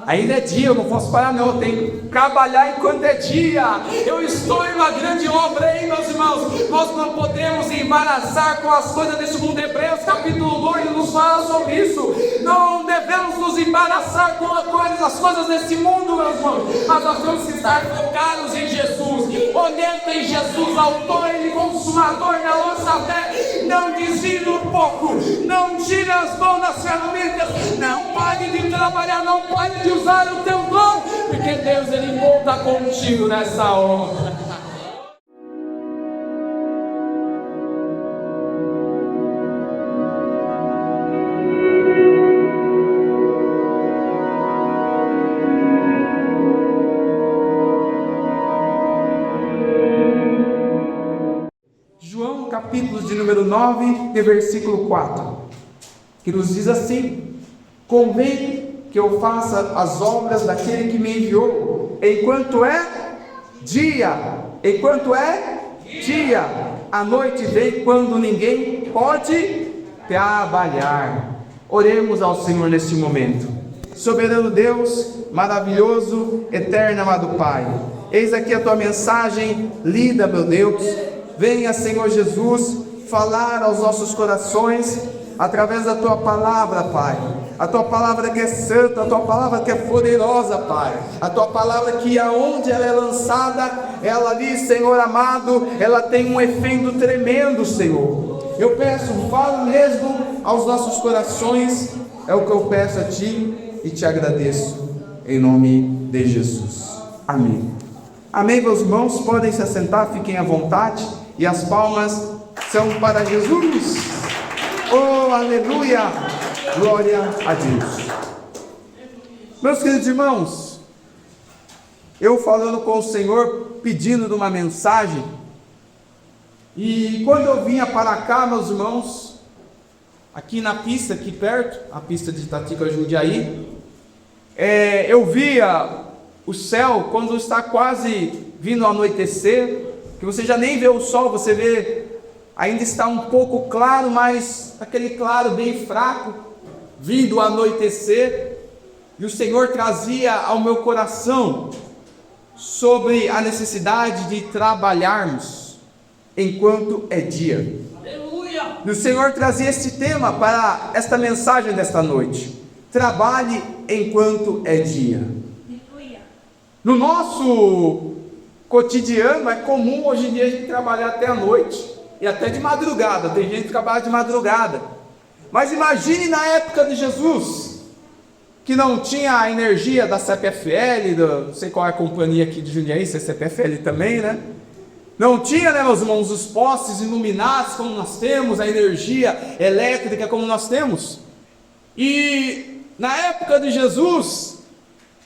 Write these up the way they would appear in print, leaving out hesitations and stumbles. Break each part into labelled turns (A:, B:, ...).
A: ainda é dia, eu não posso parar não, eu tenho que trabalhar enquanto é dia. Eu estou em uma grande obra, hein, meus irmãos? Nós não podemos embaraçar com as coisas desse mundo. Hebreus capítulo 2 nos fala sobre isso. Não devemos nos embaraçar com as coisas desse mundo, meus irmãos, mas nós temos que estar focados em Jesus, olhando em Jesus, autor e consumador da nossa fé. Não desvie um pouco, não tire as mãos das ferramentas, não pare de trabalhar, não pare de usar o teu dom, porque Deus, Ele conta contigo nessa hora. João capítulo de número 9, de versículo 4, que nos diz assim: convém que eu faça as obras daquele que me enviou, enquanto é dia, a noite vem quando ninguém pode trabalhar. Oremos ao Senhor neste momento. Soberano Deus, maravilhoso, eterno amado Pai, eis aqui a tua mensagem lida, meu Deus. Venha, Senhor Jesus, falar aos nossos corações através da tua palavra, Pai. A tua palavra que é santa, a tua palavra que é poderosa, Pai. A tua palavra que aonde ela é lançada, ela ali, Senhor amado, ela tem um efeito tremendo, Senhor. Eu peço, fala mesmo aos nossos corações, é o que eu peço a Ti e Te agradeço, em nome de Jesus. Amém. Amém, meus irmãos, podem se assentar, fiquem à vontade, e as palmas são para Jesus. Oh, aleluia! Glória a Deus. Meus queridos irmãos, eu falando com o Senhor, pedindo de uma mensagem, e quando eu vinha para cá, meus irmãos, aqui na pista, aqui perto, a pista de Itatica Jundiaí, eu via o céu quando está quase vindo ao anoitecer, que você já nem vê o sol, você vê, ainda está um pouco claro, mas aquele claro bem fraco, vindo ao anoitecer, e o Senhor trazia ao meu coração sobre a necessidade de trabalharmos enquanto é dia. Aleluia! E o Senhor trazia esse tema para esta mensagem desta noite: trabalhe enquanto é dia. Aleluia! No nosso cotidiano é comum hoje em dia a gente trabalhar até a noite, e até de madrugada, tem gente que trabalha de madrugada. Mas imagine na época de Jesus, que não tinha a energia da CPFL, não sei qual é a companhia aqui de Jundiaí, se é CPFL também, né? Não tinha, né, meus irmãos, os postes iluminados como nós temos, a energia elétrica como nós temos. E na época de Jesus,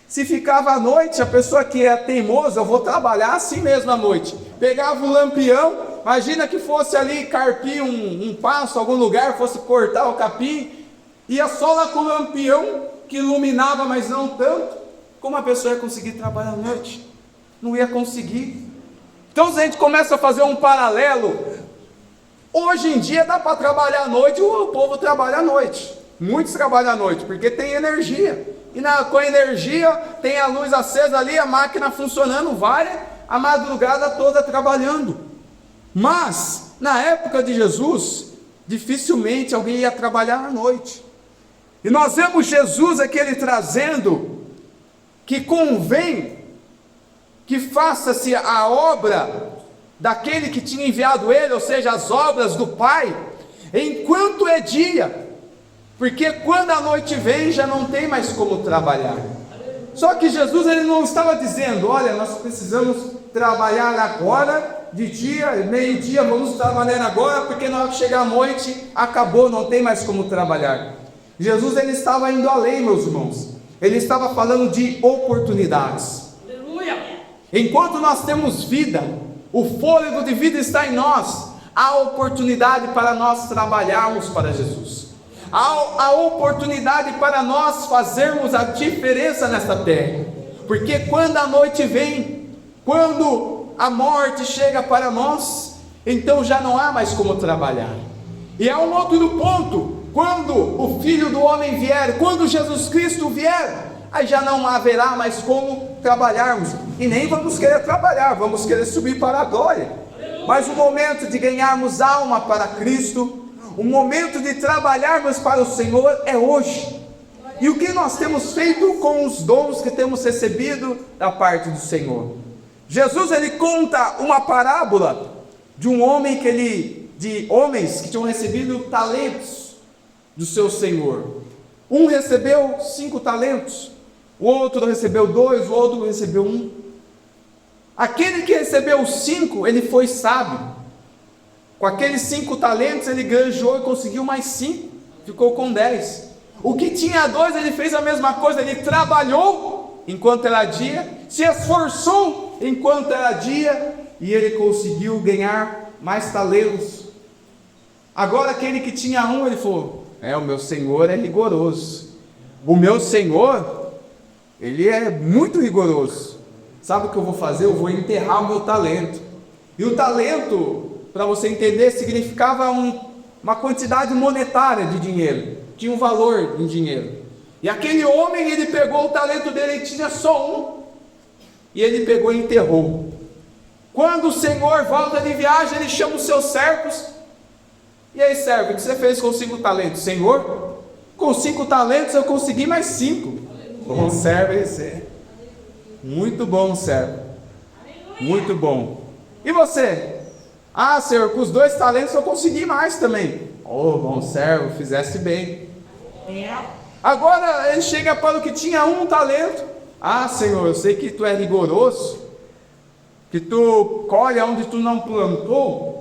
A: se ficava à noite, a pessoa que é teimosa, eu vou trabalhar assim mesmo à noite, pegava o lampião. Imagina que fosse ali carpir um pasto, algum lugar, fosse cortar o capim, ia só lá com o lampião, que iluminava, mas não tanto. Como a pessoa ia conseguir trabalhar à noite? Não ia conseguir. Então a gente começa a fazer um paralelo. Hoje em dia dá para trabalhar à noite, o povo trabalha à noite. Muitos trabalham à noite, porque tem energia. E com a energia, tem a luz acesa ali, a máquina funcionando, vai a madrugada toda trabalhando. Mas, na época de Jesus, dificilmente alguém ia trabalhar à noite. E nós vemos Jesus aqui ele trazendo que convém que faça-se a obra daquele que tinha enviado ele, ou seja, as obras do Pai, enquanto é dia, porque quando a noite vem já não tem mais como trabalhar. Só que Jesus ele não estava dizendo: olha, nós precisamos trabalhar agora de dia, meio-dia, vamos trabalhar agora, porque na hora que chegar a noite, acabou, não tem mais como trabalhar. Jesus ele estava indo além, meus irmãos. Ele estava falando de oportunidades. Aleluia! Enquanto nós temos vida, o fôlego de vida está em nós, há oportunidade para nós trabalharmos para Jesus. Há oportunidade para nós fazermos a diferença nesta terra. Porque quando a noite vem, quando a morte chega para nós, então já não há mais como trabalhar. E há um outro ponto: quando o Filho do Homem vier, quando Jesus Cristo vier, aí já não haverá mais como trabalharmos, e nem vamos querer trabalhar, vamos querer subir para a glória. Mas o momento de ganharmos alma para Cristo, o momento de trabalharmos para o Senhor é hoje. E o que nós temos feito com os dons que temos recebido da parte do Senhor? Jesus, ele conta uma parábola de um homem de homens que tinham recebido talentos do seu Senhor. Um recebeu 5 talentos, o outro recebeu 2, o outro recebeu 1. Aquele que recebeu 5, ele foi sábio. Com aqueles 5 talentos, ele ganhou e conseguiu mais 5, ficou com 10. O que tinha 2, ele fez a mesma coisa, ele trabalhou enquanto era dia, se esforçou enquanto era dia, e ele conseguiu ganhar mais talentos. Agora aquele que tinha 1, ele falou: o meu Senhor é rigoroso, o meu Senhor, ele é muito rigoroso. Sabe o que eu vou fazer? Eu vou enterrar o meu talento. E o talento, para você entender, significava uma quantidade monetária de dinheiro, tinha um valor em dinheiro. E aquele homem, ele pegou o talento dele, ele tinha só 1, e ele pegou e enterrou. Quando o Senhor volta de viagem, ele chama os seus servos: e aí, servo, o que você fez com 5 talentos? Senhor, com 5 talentos eu consegui mais 5. Bom servo esse é. Muito bom, servo. Muito bom. E você? Ah, Senhor, com os 2 talentos eu consegui mais também. Bom servo, fizeste bem. Agora ele chega para o que tinha 1 talento. Ah, Senhor, eu sei que tu é rigoroso, que tu colhe onde tu não plantou.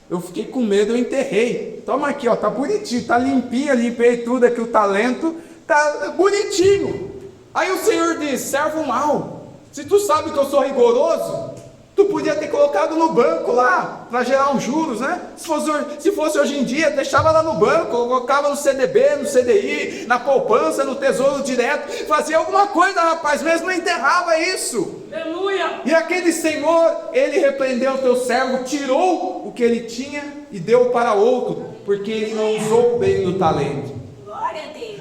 A: Eu fiquei com medo, eu enterrei. Toma aqui, ó, tá bonitinho, tá limpinho, limpei tudo aqui, o talento tá bonitinho. Aí o Senhor diz: servo mau, se tu sabe que eu sou rigoroso, tu podia ter colocado no banco lá, para gerar uns juros, né? Se fosse hoje em dia, deixava lá no banco, colocava no CDB, no CDI, na poupança, no tesouro direto, fazia alguma coisa, rapaz, mesmo não enterrava isso. Aleluia! E aquele Senhor, ele repreendeu o teu servo, tirou o que ele tinha e deu para outro, porque ele não usou bem o talento.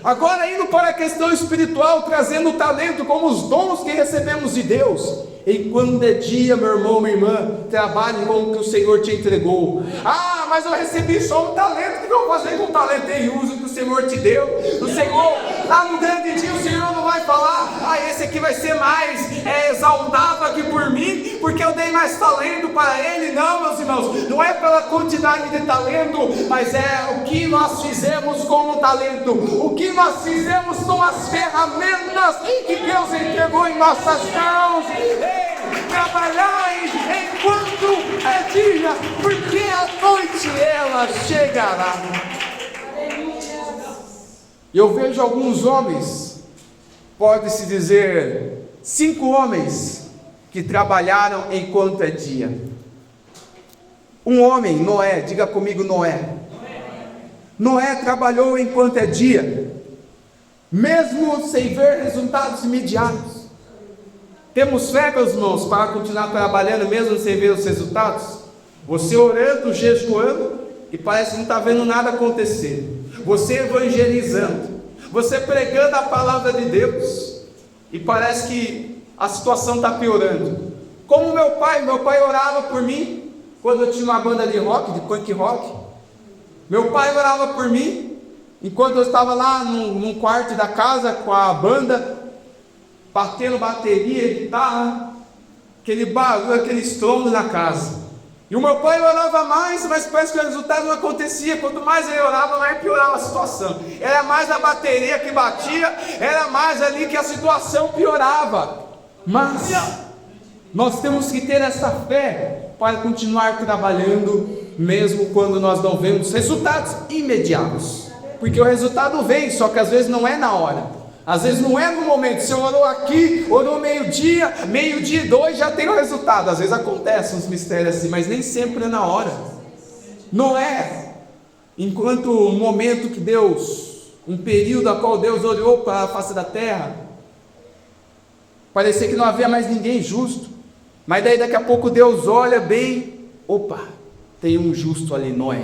A: Agora, indo para a questão espiritual, trazendo o talento como os dons que recebemos de Deus. Enquanto é dia, meu irmão, minha irmã, trabalhe com o que o Senhor te entregou. Ah, mas eu recebi só um talento, o que eu vou fazer com o talento? E uso que o Senhor te deu. O Senhor, lá no grande dia, o Senhor não vai falar: ah, esse aqui vai ser mais exaltado aqui por mim, porque eu dei mais talento para ele. Não, meus irmãos, não é pela quantidade de talento, mas é o que nós fizemos com o talento, o que nós fizemos com as ferramentas que Deus entregou em nossas mãos. Trabalhai enquanto é dia, porque a noite ela chegará. E eu vejo alguns homens, pode-se dizer 5 homens, que trabalharam enquanto é dia. Um homem, Noé, diga comigo, Noé. Noé trabalhou enquanto é dia, mesmo sem ver resultados imediatos. Temos fé, meus irmãos, para continuar trabalhando mesmo sem ver os resultados? Você orando, jejuando, e parece que não está vendo nada acontecer. Você evangelizando, você pregando a palavra de Deus, e parece que a situação está piorando. Como meu pai orava por mim, quando eu tinha uma banda de rock, de punk rock. Meu pai orava por mim, enquanto eu estava lá num quarto da casa com a banda, batendo bateria, guitarra, aquele barulho, aquele estrondo na casa. E o meu pai orava mais, mas parece que o resultado não acontecia. Quanto mais ele orava, mais piorava a situação. Era mais a bateria que batia, era mais ali que a situação piorava. Mas nós temos que ter essa fé para continuar trabalhando, mesmo quando nós não vemos resultados imediatos. Porque o resultado vem, só que às vezes não é na hora. Às vezes não é no momento. Você orou aqui, orou meio-dia e 2, já tem o resultado. Às vezes acontecem uns mistérios assim, mas nem sempre é na hora. Noé, enquanto o momento que Deus, um período a qual Deus olhou para a face da terra, parecia que não havia mais ninguém justo. Mas daí daqui a pouco Deus olha bem, opa, tem um justo ali, Noé.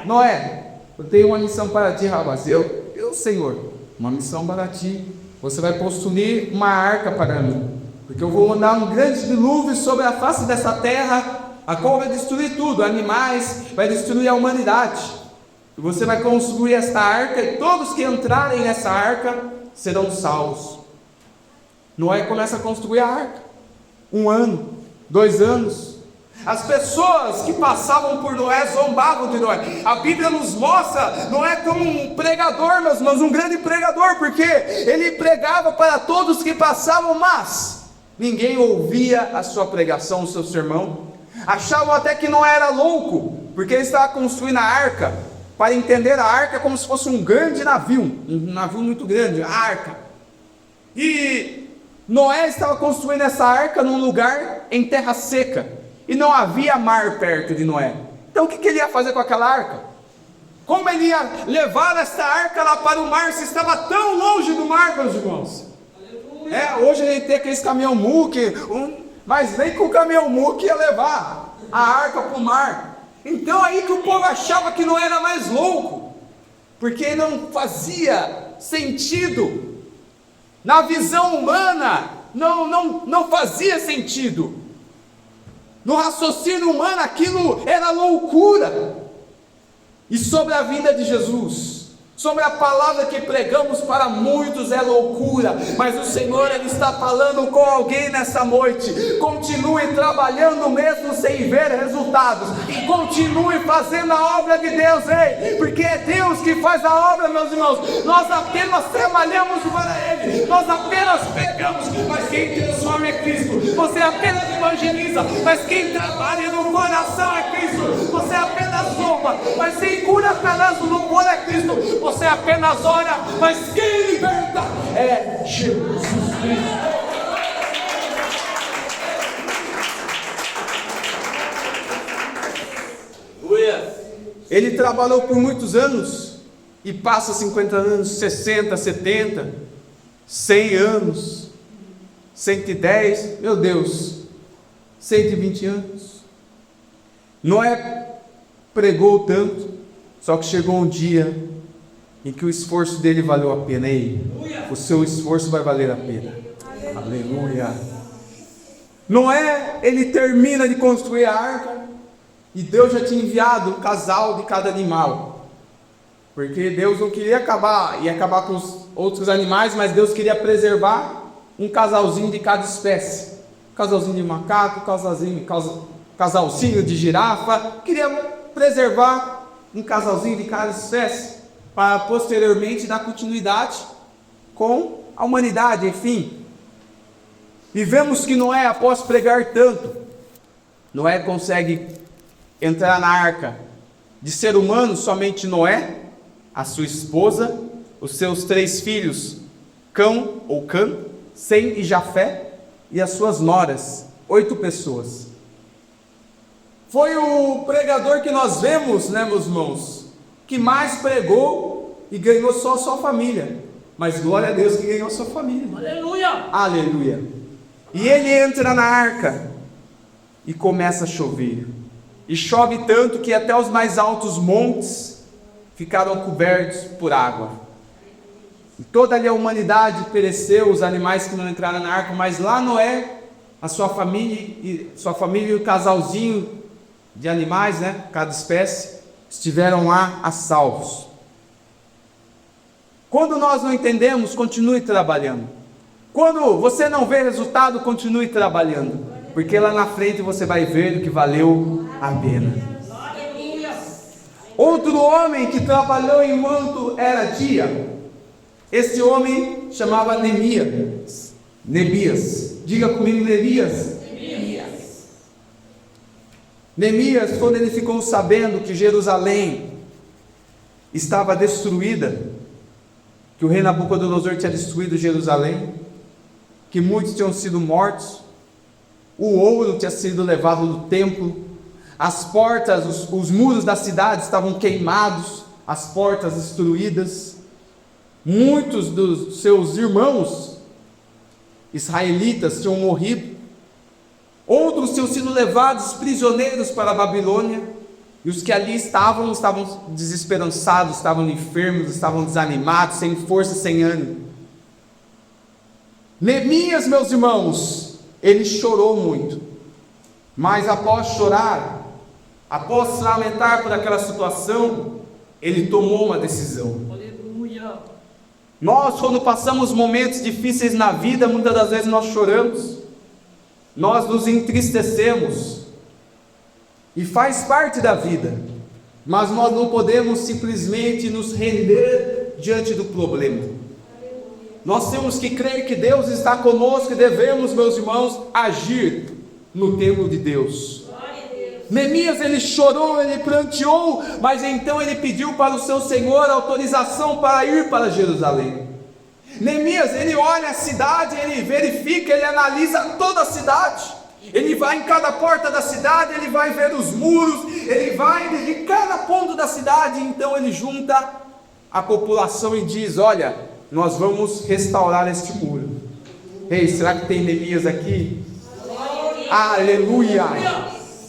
A: Noé, eu tenho uma missão para ti, rapaz. Eu, Senhor, uma missão para ti. você vai construir uma arca para mim, porque eu vou mandar um grande dilúvio sobre a face dessa terra, a qual vai destruir tudo, animais, vai destruir a humanidade. E você vai construir esta arca, e todos que entrarem nessa arca serão salvos. Noé começa a construir a arca. 1 ano, 2 anos. As pessoas que passavam por Noé zombavam de Noé. A Bíblia nos mostra Noé como um pregador, meus irmãos, um grande pregador, porque ele pregava para todos que passavam, mas ninguém ouvia a sua pregação, o seu sermão. Achavam até que Noé era louco, porque ele estava construindo a arca. Para entender a arca como se fosse um grande navio, um navio muito grande, a arca. E Noé estava construindo essa arca num lugar em terra seca, e não havia mar perto de Noé. Então o que ele ia fazer com aquela arca? Como ele ia levar essa arca lá para o mar, se estava tão longe do mar, meus irmãos? Hoje a gente tem aqueles caminhão muque, mas nem com o caminhão muque ia levar a arca para o mar. Então aí que o povo achava que não era mais louco, porque não fazia sentido, na visão humana, não fazia sentido, no raciocínio humano aquilo era loucura. E sobre a vinda de Jesus, sobre a palavra que pregamos, para muitos é loucura, mas o Senhor, Ele está falando com alguém nessa noite: continue trabalhando mesmo sem ver resultados, e continue fazendo a obra de Deus, porque é Deus que faz a obra, meus irmãos. Nós apenas trabalhamos para Ele, nós apenas pregamos, mas quem transforma é Cristo. Você apenas evangeliza, mas quem trabalha no coração é Cristo. Você apenas louva, mas quem cura apenas o louvor é Cristo. Você apenas ora, mas quem liberta é Jesus Cristo. Ele trabalhou por muitos anos, e passa 50 anos, 60, 70, 100 anos, 110, meu Deus, 120 anos. Noé pregou tanto, só que chegou um dia em que o esforço dele valeu a pena. Ei, o seu esforço vai valer a pena. Aleluia. Noé, ele termina de construir a arca, e Deus já tinha enviado um casal de cada animal, porque Deus não queria ia acabar com os outros animais, mas Deus queria preservar um casalzinho de cada espécie, um casalzinho de macaco, casalzinho de girafa, queria preservar um casalzinho de cada espécie, para posteriormente dar continuidade com a humanidade, enfim. E vemos que Noé, após pregar tanto, Noé consegue entrar na arca. De ser humano, somente Noé, a sua esposa, os seus 3 filhos, Cão, Sem e Jafé, e as suas noras, 8 pessoas. Foi o pregador que nós vemos, né, meus irmãos, que mais pregou e ganhou só a sua família. Mas glória a Deus que ganhou a sua família. Aleluia! Aleluia! E ele entra na arca e começa a chover. E chove tanto que até os mais altos montes ficaram cobertos por água. E toda ali a humanidade pereceu, os animais que não entraram na arca, mas lá Noé, a sua família e o casalzinho de animais, né, cada espécie, estiveram lá a salvos. Quando nós não entendemos, continue trabalhando. Quando você não vê resultado, continue trabalhando, porque lá na frente você vai ver que valeu a pena. Outro homem que trabalhou enquanto era dia, esse homem chamava Neemias. Diga comigo, Neemias. Neemias, quando ele ficou sabendo que Jerusalém estava destruída, que o rei Nabucodonosor tinha destruído Jerusalém, que muitos tinham sido mortos, o ouro tinha sido levado do templo, as portas, os muros da cidade estavam queimados, as portas destruídas, muitos dos seus irmãos israelitas tinham morrido, outros tinham sido levados prisioneiros para a Babilônia, e os que ali estavam desesperançados, estavam enfermos, estavam desanimados, sem força, sem ânimo. Neemias, meus irmãos, ele chorou muito, mas após chorar, após se lamentar por aquela situação, ele tomou uma decisão.
B: Aleluia.
A: Nós, quando passamos momentos difíceis na vida, muitas das vezes nós choramos, nós nos entristecemos, e faz parte da vida, mas nós não podemos simplesmente nos render diante do problema. Nós temos que crer que Deus está conosco e devemos, meus irmãos, agir no tempo de Deus. Neemias, ele chorou, ele pranteou, mas então ele pediu para o seu Senhor autorização para ir para Jerusalém. Neemias, ele olha a cidade, ele verifica, ele analisa toda a cidade, ele vai em cada porta da cidade, ele vai ver os muros, ele vai em cada ponto da cidade, então ele junta a população e diz: olha, nós vamos restaurar este muro. Ei, será que tem Neemias aqui? Aleluia!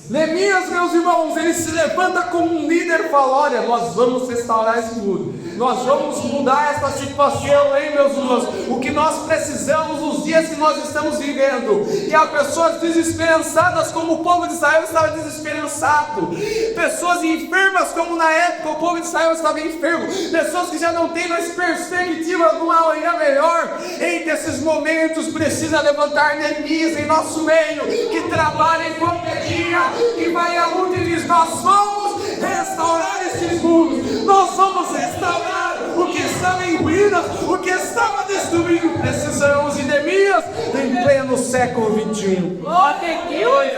A: Neemias, meus irmãos, ele se levanta como um líder e fala: olha, nós vamos restaurar esse muro, nós vamos mudar essa situação, hein, meus irmãos? O que nós precisamos nos dias que nós estamos vivendo, e há pessoas desesperançadas como o povo de Israel estava desesperançado, pessoas enfermas como na época o povo de Israel estava enfermo, pessoas que já não têm mais perspectiva de uma manhã melhor. Entre esses momentos precisa levantar Neemias em nosso meio, que trabalha enquanto é dia, que vai à luta e diz: nós vamos restaurar esses muros, nós vamos restaurar o que estava em ruínas, o que estava destruído. Precisamos de Neemias em pleno século 21.
B: Glória a Deus.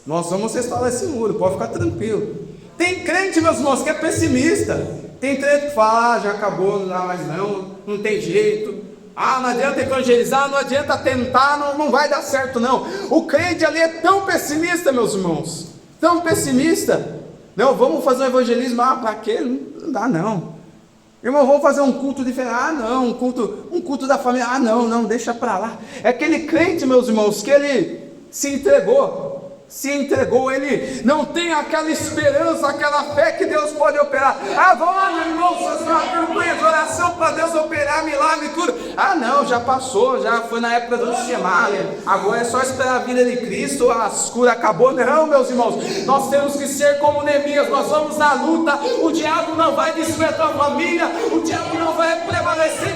A: Nós vamos restaurar esse muro, pode ficar tranquilo. Tem crente, meus irmãos, que é pessimista. Tem crente que fala: já acabou, não dá mais não tem jeito. Não adianta evangelizar, não adianta tentar, não vai dar certo não. O crente ali é tão pessimista, meus irmãos, tão pessimista. Não, vamos fazer um evangelismo, para quê? Não dá não. Irmão, vamos fazer um culto diferente. Não, um culto da família. Não, deixa para lá. É aquele crente, meus irmãos, que ele se entregou, ele não tem aquela esperança, aquela fé que Deus pode operar. Vamos lá, meu irmão, fazer uma campanha de oração para Deus operar milagre e cura. Não, já passou, já foi na época do chamado, agora é só esperar a vida de Cristo, a cura acabou. Não, meus irmãos, nós temos que ser como Neemias, nós vamos à luta. O diabo não vai destruir a tua família, o diabo não vai prevalecer,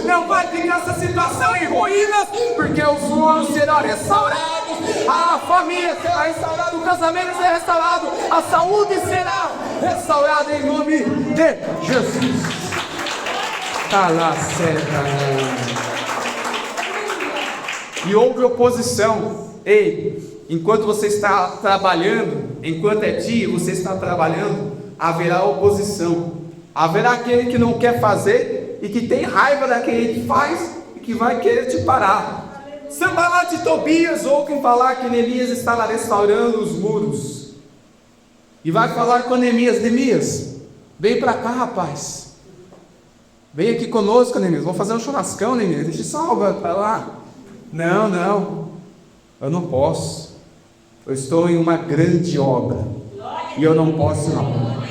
A: não vai ficar essa situação em ruínas, porque os muros serão restaurados, a família será restaurada, o casamento será restaurado, a saúde será restaurada em nome de Jesus. E houve oposição. Ei, enquanto você está trabalhando, enquanto é dia, você está trabalhando, haverá oposição. Haverá aquele que não quer fazer e que tem raiva daquele que faz e que vai querer te parar. Sanbalat e Tobias ouvem falar que Neemias estava restaurando os muros, e vai falar com Neemias: Neemias, vem para cá, rapaz, vem aqui conosco, Neemias, vamos fazer um churrascão, Neemias, deixa eu salvar para lá. Não, eu não posso, eu estou em uma grande obra, e eu não posso não.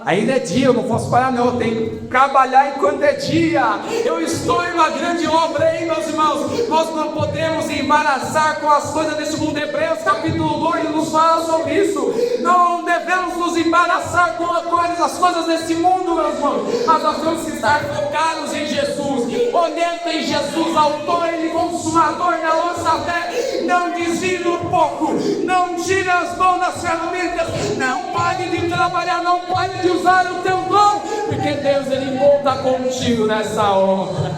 A: Ainda é dia, eu não posso parar não, eu tenho que trabalhar enquanto é dia. Eu estou em uma grande obra, hein, meus irmãos? Nós não podemos embaraçar com as coisas desse mundo. Hebreus capítulo 2 nos fala sobre isso. Não devemos nos embaraçar com as coisas desse mundo, meus irmãos, mas nós temos que estar focados em Jesus, olhando em Jesus, autor e consumador da nossa fé. Não desvie do pouco, não tire as mãos das ferramentas, não pare de trabalhar, não pare de usar o teu dom, porque Deus, Ele conta contigo nessa obra.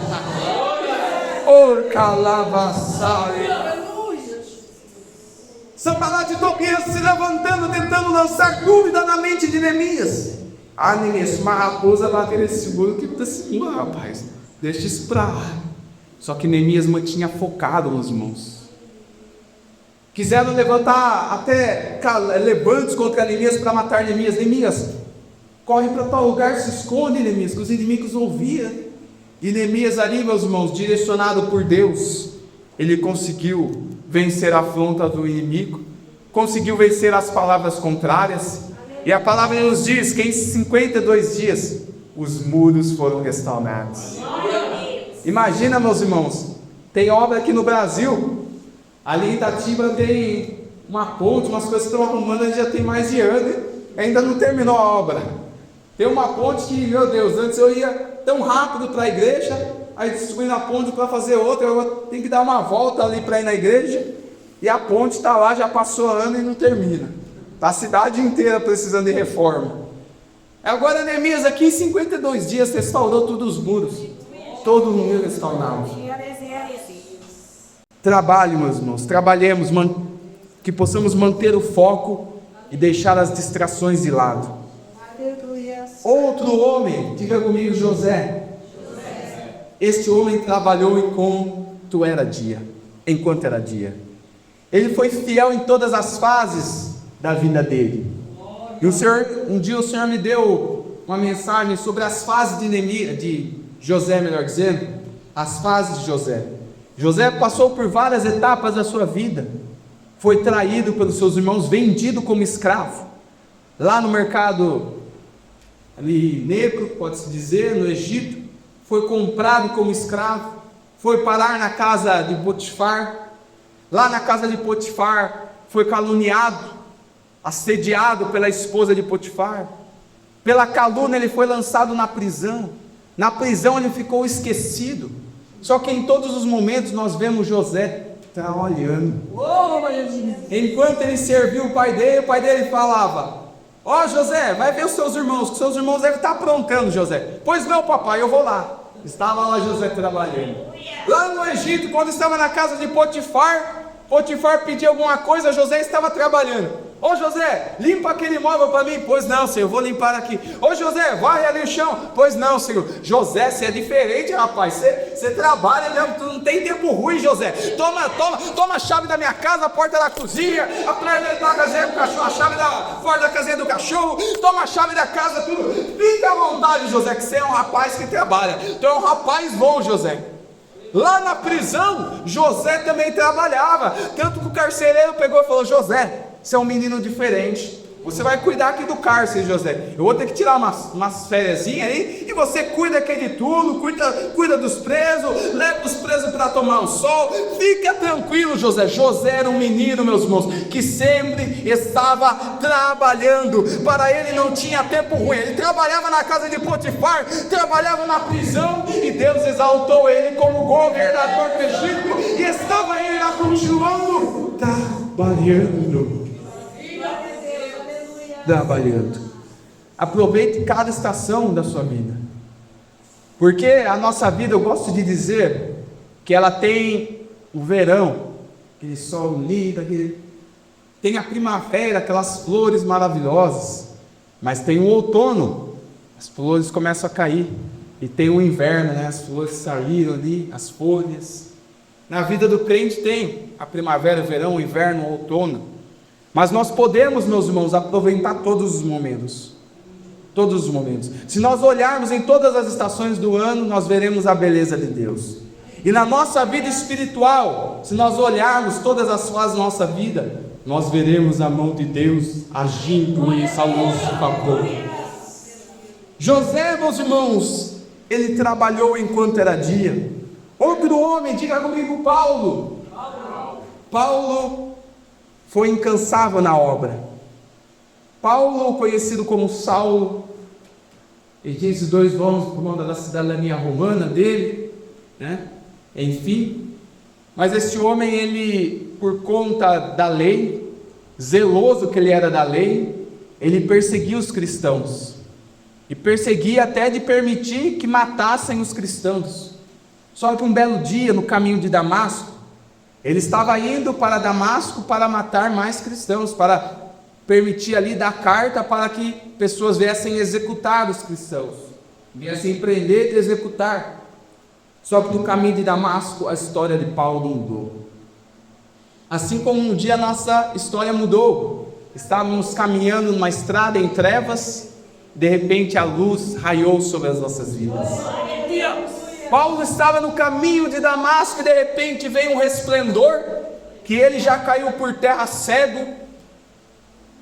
A: Sanbalat e Tobias se levantando, tentando lançar dúvida na mente de Neemias. Neemias, uma raposa bateu nesse muro, que tá assim, rapaz, deixa isso pra lá. Só que Neemias mantinha focado, meus irmãos. Quiseram levantar até levantes contra Neemias para matar Neemias. Neemias, corre para tal lugar, se esconde, Neemias, que os inimigos ouviam. E Neemias ali, meus irmãos, direcionado por Deus, ele conseguiu vencer a afronta do inimigo, conseguiu vencer as palavras contrárias. E a palavra nos diz que em 52 dias os muros foram restaurados. Imagina, meus irmãos, tem obra aqui no Brasil, ali em Itatiba tem uma ponte, umas coisas que estão arrumando, a gente já tem mais de ano, ainda não terminou a obra. Tem uma ponte que, meu Deus, antes eu ia tão rápido para a igreja, aí destruindo a ponte para fazer outra, eu tenho que dar uma volta ali para ir na igreja, e a ponte está lá, já passou ano e não termina. Está a cidade inteira precisando de reforma. Agora Neemias aqui em 52 dias restaurou todos os muros. Todo mundo restaurado. Trabalhe, meus irmãos, trabalhemos, que possamos manter o foco e deixar as distrações de lado. Outro homem, diga comigo, José. Este homem trabalhou enquanto era dia. Ele foi fiel em todas as fases da vida dele. E um dia o Senhor me deu uma mensagem sobre as fases de José, melhor dizendo, as fases de José. José passou por várias etapas da sua vida. Foi traído pelos seus irmãos, vendido como escravo, lá no mercado ali negro, pode-se dizer, no Egito. Foi comprado como escravo, foi parar na casa de Potifar. Lá na casa de Potifar foi caluniado, assediado pela esposa de Potifar. Pela calúnia ele foi lançado na prisão. Na prisão ele ficou esquecido. Só que em todos os momentos nós vemos José trabalhando. Enquanto ele serviu o pai dele falava: ó, José, vai ver os seus irmãos, que os seus irmãos devem estar aprontando, José. Pois não, papai, eu vou lá. Estava lá José trabalhando. Lá no Egito, quando estava na casa de Potifar, Potifar pediu alguma coisa, José estava trabalhando. Ô José, limpa aquele móvel para mim. Pois não, Senhor, eu vou limpar aqui. Ô José, varre ali o chão. Pois não, Senhor. José, você é diferente, rapaz. Você trabalha mesmo, tu não tem tempo ruim, José. Toma a chave da minha casa, a porta da cozinha, a porta da casinha do cachorro, a chave da porta da casinha do cachorro. Toma a chave da casa, tudo. Fica à vontade, José, que você é um rapaz que trabalha. Tu é um rapaz bom, José. Lá na prisão, José também trabalhava. Tanto que o carcereiro pegou e falou: José, você é um menino diferente. Você vai cuidar aqui do cárcere, José. Eu vou ter que tirar umas fériasinhas aí. E você cuida aqui de tudo. Cuida dos presos. Leva os presos para tomar um sol. Fica tranquilo, José. José era um menino, meus irmãos, que sempre estava trabalhando. Para ele não tinha tempo ruim. Ele trabalhava na casa de Potifar. Trabalhava na prisão. E Deus exaltou ele como governador do Egito. E estava ainda continuando trabalhando. Aproveite cada estação da sua vida, porque a nossa vida, eu gosto de dizer que ela tem o verão, aquele sol lindo, tem a primavera, aquelas flores maravilhosas, mas tem o outono, as flores começam a cair, e tem o inverno, né? As flores saíram ali, as folhas. Na vida do crente tem a primavera, o verão, o inverno, o outono. Mas nós podemos, meus irmãos, aproveitar todos os momentos. Todos os momentos. Se nós olharmos em todas as estações do ano, nós veremos a beleza de Deus. E na nossa vida espiritual, se nós olharmos todas as fases da nossa vida, nós veremos a mão de Deus agindo em nosso favor. José, meus irmãos, ele trabalhou enquanto era dia. Outro homem, diga comigo, Paulo. Paulo foi incansável na obra. Paulo, conhecido como Saulo, ele tinha esses dois nomes por conta da cidadania romana dele, né? Enfim, mas este homem, ele, por conta da lei, zeloso que ele era da lei, ele perseguia os cristãos, e perseguia até de permitir que matassem os cristãos. Só que um belo dia, no caminho de Damasco, ele estava indo para Damasco para matar mais cristãos, para permitir ali dar carta para que pessoas viessem executar os cristãos, viessem prender e executar. Só que no caminho de Damasco a história de Paulo mudou. Assim como um dia a nossa história mudou. Estávamos caminhando numa estrada em trevas, de repente a luz raiou sobre as nossas vidas. Paulo estava no caminho de Damasco e de repente veio um resplendor, que ele já caiu por terra cego,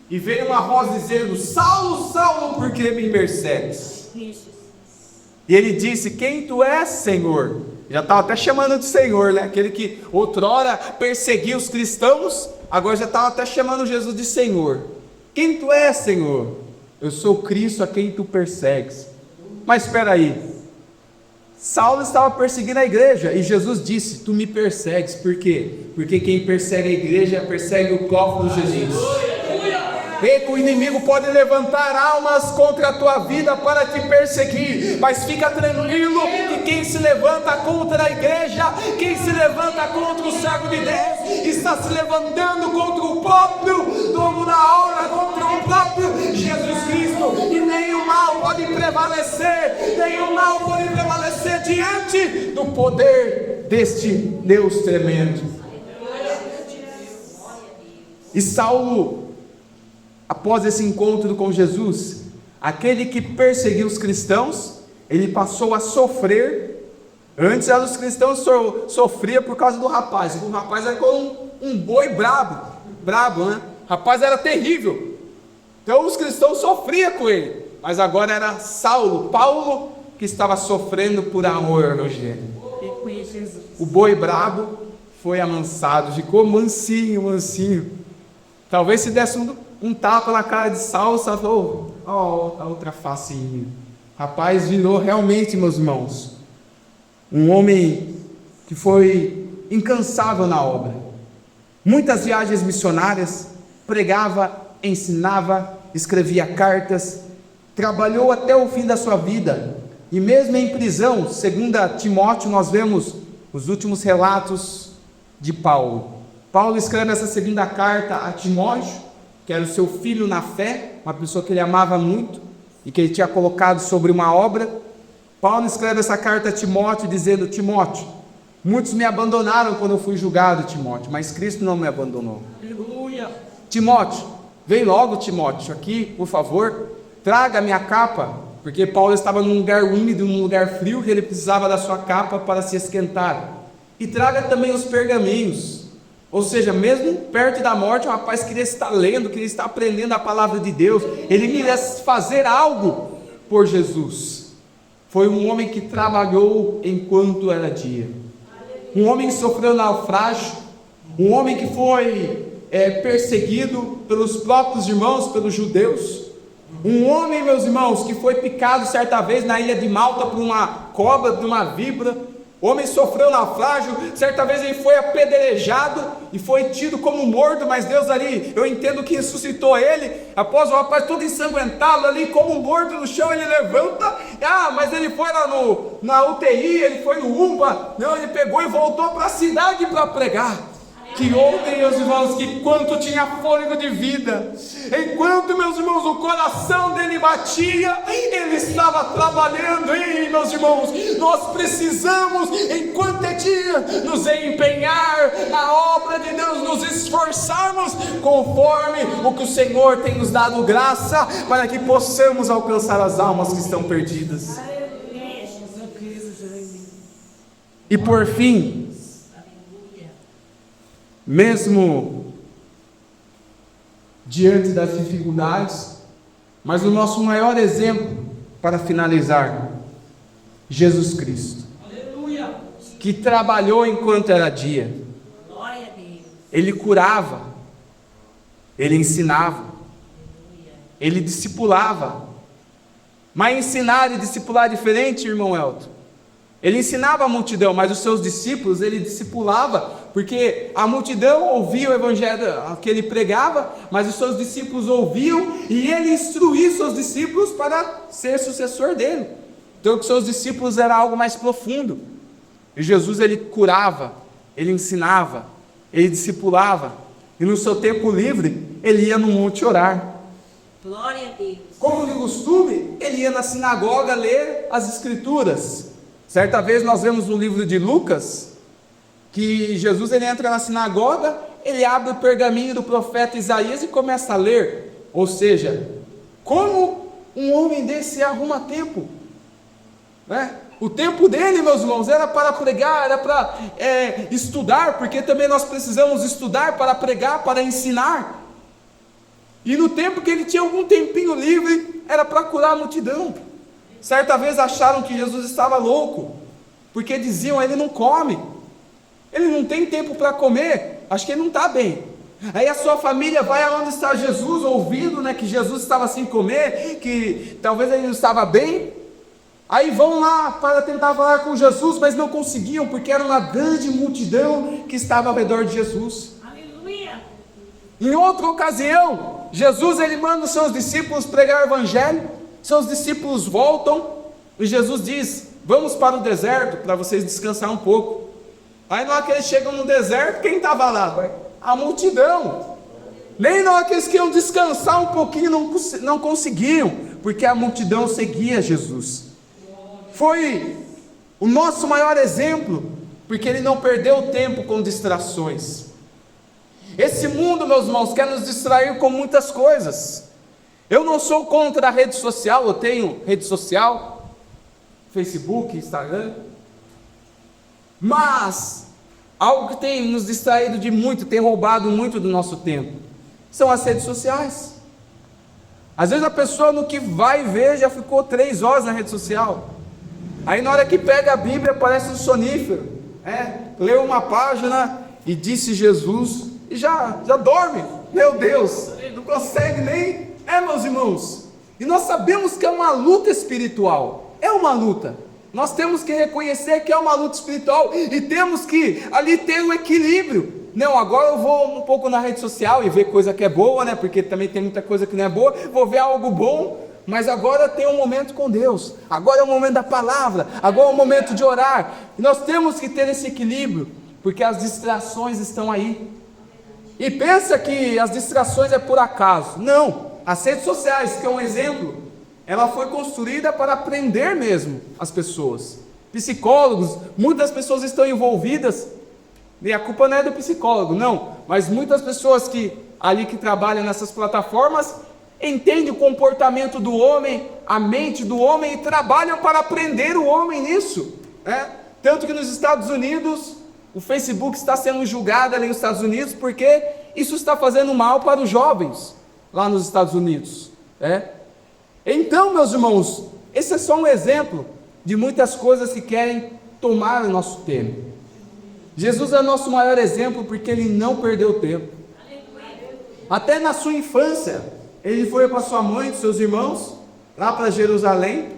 A: e veio uma voz dizendo: Saulo, Saulo, por que me persegues? E ele disse: quem tu és, Senhor? Já estava até chamando de Senhor, né? Aquele que outrora perseguia os cristãos, agora já estava até chamando Jesus de Senhor. Quem tu és, Senhor? Eu sou Cristo a quem tu persegues. Mas espera aí, Saulo estava perseguindo a igreja e Jesus disse: tu me persegues, por quê? Porque quem persegue a igreja persegue o próprio Jesus. Eita, o inimigo pode levantar almas contra a tua vida para te perseguir, mas fica tranquilo que quem se levanta contra a igreja, quem se levanta contra o servo de Deus, está se levantando contra o próprio dono da obra, contra o próprio Jesus Cristo, e nenhum mal pode prevalecer, diante do poder deste Deus tremendo. E Saulo, após esse encontro com Jesus, aquele que perseguiu os cristãos, ele passou a sofrer. Antes os cristãos sofriam por causa do rapaz. O rapaz era como um boi brabo, né? O rapaz era terrível. Então os cristãos sofriam com ele. Mas agora era Paulo, que estava sofrendo por amor ao Evangelho. O boi brabo foi amansado, ficou mansinho. Talvez se desse um tapa na cara de Saulo, falou: ó, a outra face. Rapaz virou realmente, meus irmãos, um homem que foi incansável na obra. Muitas viagens missionárias, pregava, ensinava, escrevia cartas, trabalhou até o fim da sua vida. E mesmo em prisão, segundo Timóteo, nós vemos os últimos relatos de Paulo. Paulo escreve essa segunda carta a Timóteo, que era o seu filho na fé, uma pessoa que ele amava muito e que ele tinha colocado sobre uma obra. Paulo escreve essa carta a Timóteo dizendo: Timóteo, muitos me abandonaram quando eu fui julgado, Timóteo, mas Cristo não me abandonou.
B: Aleluia.
A: Timóteo, vem logo, Timóteo, aqui, por favor, traga a minha capa, porque Paulo estava num lugar úmido, num lugar frio, que ele precisava da sua capa para se esquentar. E traga também os pergaminhos. Ou seja, mesmo perto da morte, o rapaz queria estar lendo, queria estar aprendendo a palavra de Deus, ele queria fazer algo por Jesus. Foi um homem que trabalhou enquanto era dia, um homem que sofreu naufrágio, um homem que foi perseguido pelos próprios irmãos, pelos judeus, um homem, meus irmãos, que foi picado certa vez na ilha de Malta por uma cobra, por uma víbora. O homem sofreu naufrágio, certa vez ele foi apedrejado e foi tido como morto, mas Deus ali, eu entendo que ressuscitou ele, após o rapaz todo ensanguentado ali, como morto no chão, ele levanta, mas ele foi lá na UTI, ele foi no UPA, não, ele pegou e voltou para a cidade para pregar. Que homem, meus irmãos, que enquanto tinha fôlego de vida, enquanto, meus irmãos, o coração dele batia, ele estava trabalhando. E, meus irmãos, nós precisamos, enquanto é dia, nos empenhar na obra de Deus, nos esforçarmos conforme o que o Senhor tem nos dado graça, para que possamos alcançar as almas que estão perdidas. E por fim, mesmo diante das dificuldades, mas o nosso maior exemplo para finalizar, Jesus Cristo,
B: Aleluia.
A: que trabalhou enquanto era dia.
B: Glória a Deus.
A: Ele curava, ele ensinava, ele discipulava. Mas ensinar e discipular é diferente, irmão Elton. Ele ensinava a multidão, mas os seus discípulos ele discipulava, porque a multidão ouvia o evangelho que ele pregava, mas os seus discípulos ouviam, e ele instruía seus discípulos para ser sucessor dele. Então, os seus discípulos era algo mais profundo. E Jesus, ele curava, ele ensinava, ele discipulava, e no seu tempo livre, ele ia no monte orar.
B: Glória a Deus.
A: Como de costume, ele ia na sinagoga ler as escrituras. Certa vez nós vemos no livro de Lucas, que Jesus ele entra na sinagoga, ele abre o pergaminho do profeta Isaías e começa a ler. Ou seja, como um homem desse arruma tempo? Né? O tempo dele, meus irmãos, era para pregar, era para estudar, porque também nós precisamos estudar para pregar, para ensinar. E no tempo que ele tinha algum tempinho livre, era para curar a multidão. Certa vez acharam que Jesus estava louco, porque diziam: ele não come, ele não tem tempo para comer, acho que ele não está bem. Aí a sua família vai aonde está Jesus, ouvindo, né, que Jesus estava sem comer, que talvez ele não estava bem. Aí vão lá para tentar falar com Jesus, mas não conseguiam, porque era uma grande multidão que estava ao redor de Jesus.
B: Aleluia.
A: Em outra ocasião, Jesus ele manda os seus discípulos pregar o evangelho. Seus discípulos voltam e Jesus diz: vamos para o deserto para vocês descansar um pouco. Aí na hora que eles chegam no deserto, quem estava lá? A multidão. Nem na hora que eles queriam descansar um pouquinho não conseguiam, porque a multidão seguia Jesus. Foi o nosso maior exemplo, porque ele não perdeu tempo com distrações. Esse mundo, meus irmãos, quer nos distrair com muitas coisas. Eu não sou contra a rede social, eu tenho rede social, Facebook, Instagram, mas algo que tem nos distraído de muito, tem roubado muito do nosso tempo, são as redes sociais. Às vezes a pessoa no que vai ver já ficou 3 horas na rede social. Aí na hora que pega a Bíblia parece um sonífero, leu uma página e disse Jesus e já dorme. Meu Deus, não consegue nem, meus irmãos. E nós sabemos que é uma luta espiritual, é uma luta. Nós temos que reconhecer que é uma luta espiritual e temos que ali ter o equilíbrio. Não, agora eu vou um pouco na rede social e ver coisa que é boa, né? Porque também tem muita coisa que não é boa. Vou ver algo bom. Mas agora tem um momento com Deus, agora é o momento da palavra, agora é o momento de orar. E nós temos que ter esse equilíbrio, porque as distrações estão aí. E pensa que as distrações é por acaso. Não, as redes sociais, que é um exemplo, ela foi construída para prender mesmo as pessoas. Psicólogos, muitas pessoas estão envolvidas, e a culpa não é do psicólogo, não, mas muitas pessoas que trabalham nessas plataformas entendem o comportamento do homem, a mente do homem, e trabalham para prender o homem nisso, Tanto que nos Estados Unidos, o Facebook está sendo julgado ali nos Estados Unidos, porque isso está fazendo mal para os jovens, lá nos Estados Unidos, Então, meus irmãos, esse é só um exemplo de muitas coisas que querem tomar o nosso tempo. Jesus é o nosso maior exemplo, porque ele não perdeu tempo. Até na sua infância, ele foi com a sua mãe e seus irmãos, lá para Jerusalém,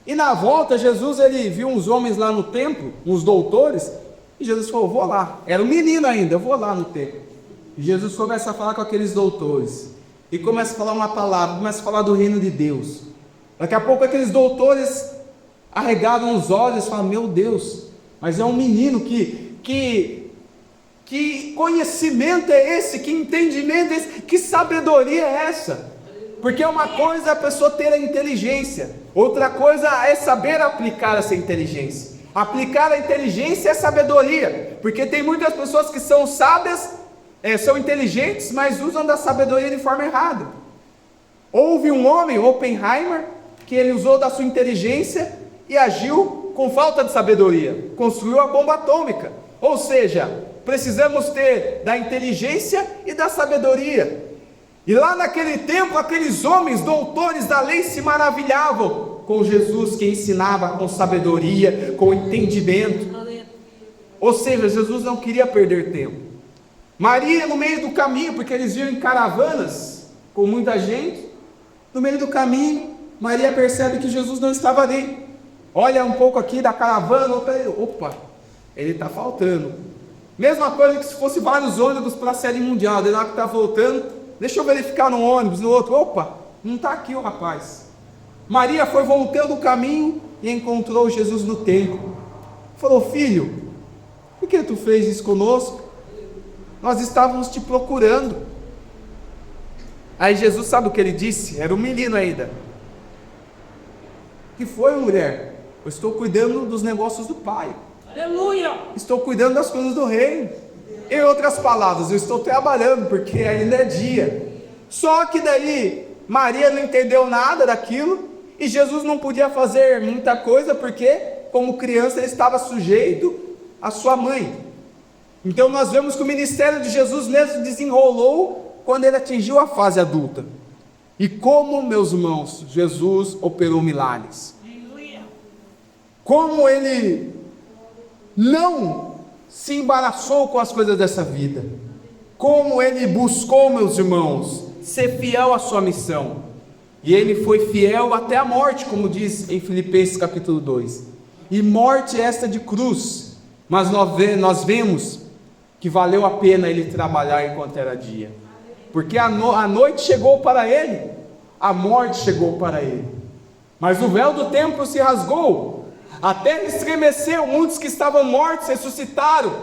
A: e na volta, Jesus, ele viu uns homens lá no templo, uns doutores, e Jesus falou: vou lá, era um menino ainda, eu vou lá no templo. E Jesus começa a falar com aqueles doutores, e começa a falar uma palavra, começa a falar do reino de Deus. Daqui a pouco aqueles doutores arregaram os olhos e falam: meu Deus, mas é um menino, que conhecimento é esse? Que entendimento é esse? Que sabedoria é essa? Porque uma coisa é a pessoa ter a inteligência, outra coisa é saber aplicar essa inteligência. Aplicar a inteligência é sabedoria, porque tem muitas pessoas que são sábias, são inteligentes, mas usam da sabedoria de forma errada. Houve um homem, Oppenheimer, que ele usou da sua inteligência e agiu com falta de sabedoria, construiu a bomba atômica. Ou seja, precisamos ter da inteligência e da sabedoria. E lá naquele tempo, aqueles homens, doutores da lei, se maravilhavam com Jesus, que ensinava com sabedoria, com entendimento. Ou seja, Jesus não queria perder tempo. Maria, no meio do caminho, porque eles iam em caravanas, com muita gente, no meio do caminho, Maria percebe que Jesus não estava ali. Olha um pouco aqui da caravana, opa, ele está faltando. Mesma coisa que se fosse vários ônibus para a série mundial, de lá que está voltando, deixa eu verificar no ônibus, no outro, opa, não está aqui o rapaz. Maria foi voltando o caminho e encontrou Jesus no templo. Falou: filho, por que tu fez isso conosco? Nós estávamos te procurando. Aí Jesus, sabe o que ele disse? Era um menino ainda. Que foi, mulher? Eu estou cuidando dos negócios do Pai.
B: Aleluia.
A: Estou cuidando das coisas do reino. Em outras palavras, eu estou trabalhando, porque ainda é dia. Só que daí, Maria não entendeu nada daquilo, e Jesus não podia fazer muita coisa, porque como criança ele estava sujeito à sua mãe. Então nós vemos que o ministério de Jesus mesmo desenrolou quando ele atingiu a fase adulta. E como, meus irmãos, Jesus operou milagres. Como ele não se embaraçou com as coisas dessa vida. Como ele buscou, meus irmãos, ser fiel à sua missão. E ele foi fiel até a morte, como diz em Filipenses capítulo 2. E morte esta de cruz. Mas nós vemos que valeu a pena ele trabalhar enquanto era dia. Porque a noite chegou para ele, a morte chegou para ele. Mas o véu do templo se rasgou, a terra estremeceu, muitos que estavam mortos ressuscitaram,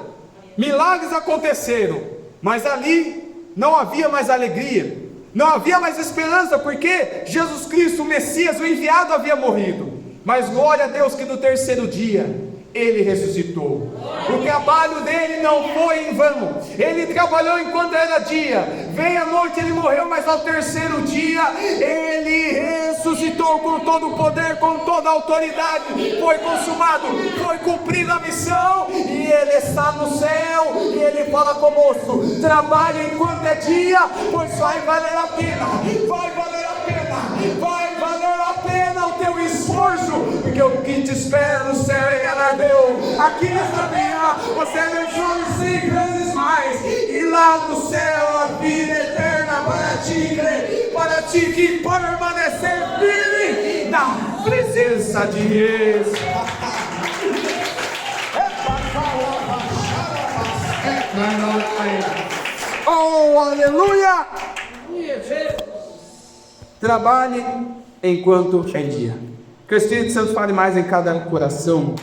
A: milagres aconteceram, mas ali não havia mais alegria, não havia mais esperança, porque Jesus Cristo, o Messias, o enviado, havia morrido. Mas glória a Deus que no terceiro dia ele ressuscitou. O trabalho dele não foi em vão. Ele trabalhou enquanto era dia. Veio a noite, ele morreu, mas ao terceiro dia ele ressuscitou com todo o poder, com toda a autoridade. Foi consumado, foi cumprida a missão, e ele está no céu. E ele fala conosco: trabalhe enquanto é dia, pois vai valer a pena. Vai valer a pena. Vai valer a pena o teu esforço, porque o que te espera no céu é galardão. Aqui nesta terra você deixou 100 vezes mais, e lá no céu a vida eterna para ti, para ti que permanecer firme na presença de Deus. Oh, aleluia! Trabalhe enquanto é dia. Que o Espírito Santo fale mais em cada coração.